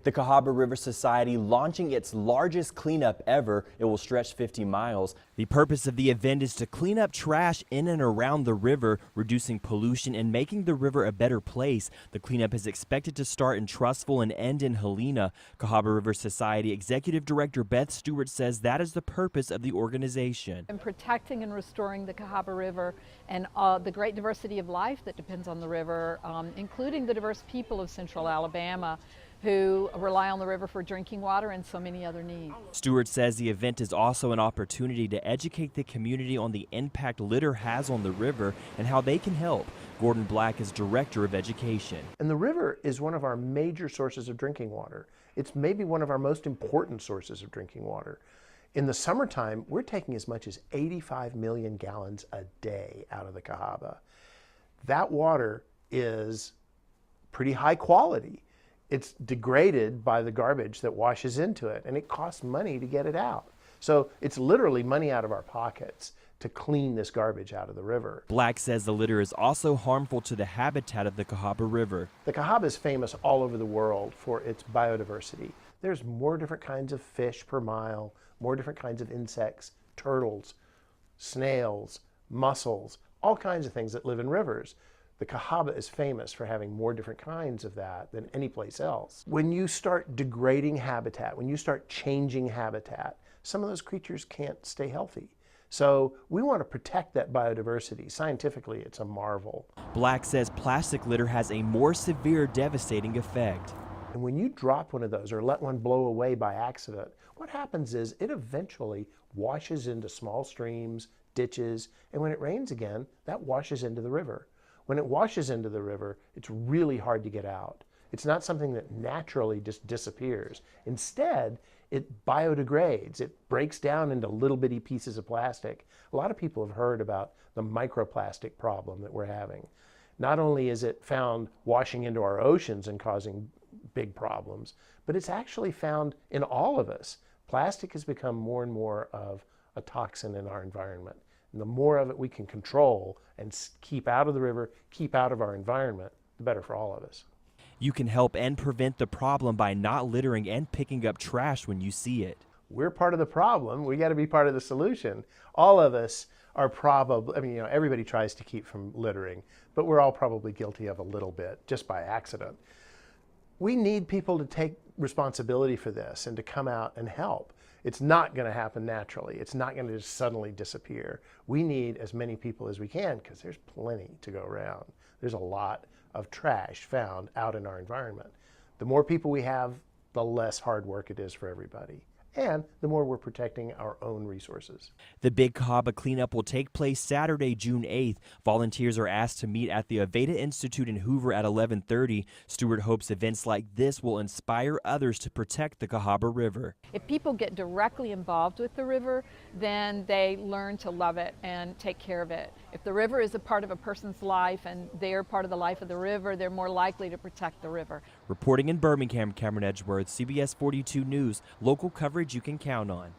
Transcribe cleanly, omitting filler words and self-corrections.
The Cahaba River Society launching its largest cleanup ever. It will stretch 50 miles. The purpose of the event is to clean up trash in and around the river, reducing pollution and making the river a better place. The cleanup is expected to start in Trussville and end in Helena. Cahaba River Society Executive Director Beth Stewart says that is the purpose of the organization. And protecting and restoring the Cahaba River and the great diversity of life that depends on the river, including the diverse people of Central Alabama who rely on the river for drinking water and so many other needs. Stewart says the event is also an opportunity to educate the community on the impact litter has on the river and how they can help. Gordon Black is Director of Education. And the river is one of our major sources of drinking water. It's maybe one of our most important sources of drinking water. In the summertime, we're taking as much as 85 million gallons a day out of the Cahaba. That water is pretty high quality. It's degraded by the garbage that washes into it, and it costs money to get it out. So it's literally money out of our pockets to clean this garbage out of the river. Black says the litter is also harmful to the habitat of the Cahaba River. The Cahaba is famous all over the world for its biodiversity. There's more different kinds of fish per mile, more different kinds of insects, turtles, snails, mussels, all kinds of things that live in rivers. The Cahaba is famous for having more different kinds of that than any place else. When you start degrading habitat, when you start changing habitat, some of those creatures can't stay healthy. So we want to protect that biodiversity. Scientifically, it's a marvel. Black says plastic litter has a more severe, devastating effect. And when you drop one of those or let one blow away by accident, what happens is it eventually washes into small streams, ditches, and when it rains again, that washes into the river. When it washes into the river, it's really hard to get out. It's not something that naturally just disappears. Instead, it biodegrades. It breaks down into little bitty pieces of plastic. A lot of people have heard about the microplastic problem that we're having. Not only is it found washing into our oceans and causing big problems, but it's actually found in all of us. Plastic has become more and more of a toxin in our environment. And the more of it we can control and keep out of the river, keep out of our environment, the better for all of us. You can help and prevent the problem by not littering and picking up trash when you see it. We're part of the problem. We got to be part of the solution. All of us are probably, everybody tries to keep from littering, but we're all probably guilty of a little bit just by accident. We need people to take responsibility for this and to come out and help. It's not going to happen naturally. It's not going to just suddenly disappear. We need as many people as we can because there's plenty to go around. There's a lot of trash found out in our environment. The more people we have, the less hard work it is for everybody. And the more we're protecting our own resources. The Big Cahaba cleanup will take place Saturday, June 8th. Volunteers are asked to meet at the Aveda Institute in Hoover at 11:30. Stewart hopes events like this will inspire others to protect the Cahaba River. If people get directly involved with the river, then they learn to love it and take care of it. If the river is a part of a person's life and they're part of the life of the river, they're more likely to protect the river. Reporting in Birmingham, Cameron Edgeworth, CBS 42 News, local coverage you can count on.